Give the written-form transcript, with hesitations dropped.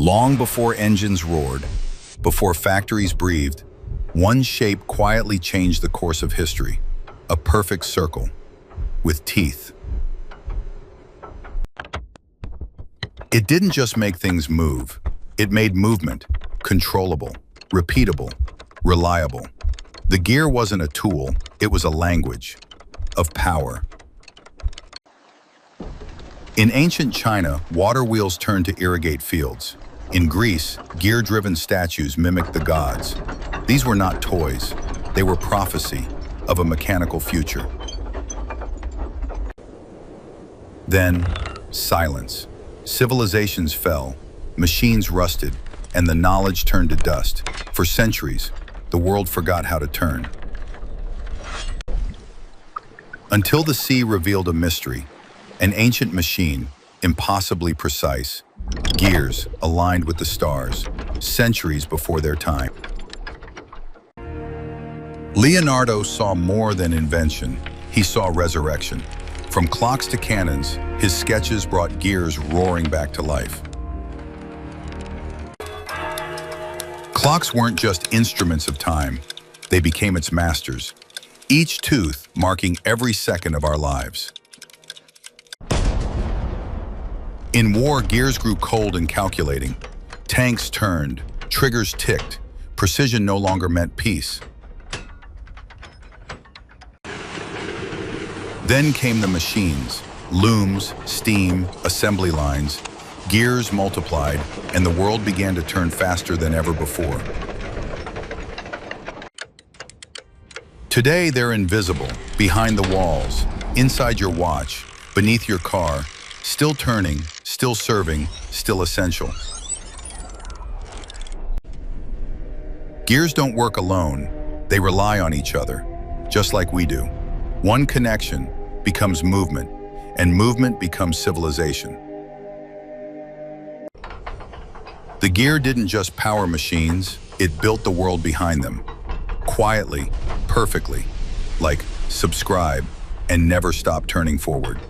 Long before engines roared, before factories breathed, one shape quietly changed the course of history. A perfect circle, with teeth. It didn't just make things move. It made movement controllable, repeatable, reliable. The gear wasn't a tool, it was a language of power. In ancient China, water wheels turned to irrigate fields. In Greece, gear-driven statues mimicked the gods. These were not toys, they were prophecy of a mechanical future. Then, silence. Civilizations fell, machines rusted, and the knowledge turned to dust. For centuries, the world forgot how to turn. Until the sea revealed a mystery, an ancient machine, impossibly precise, gears aligned with the stars, centuries before their time. Leonardo saw more than invention, he saw resurrection. From clocks to cannons, his sketches brought gears roaring back to life. Clocks weren't just instruments of time, they became its masters, each tooth marking every second of our lives. In war, gears grew cold and calculating. Tanks turned, triggers ticked, precision no longer meant peace. Then came the machines, looms, steam, assembly lines. Gears multiplied, and the world began to turn faster than ever before. Today, they're invisible, behind the walls, inside your watch, beneath your car, still turning, still serving, still essential. Gears don't work alone, they rely on each other, just like we do. One connection becomes movement, and movement becomes civilization. The gear didn't just power machines, it built the world behind them. Quietly, perfectly, like subscribe and never stop turning forward.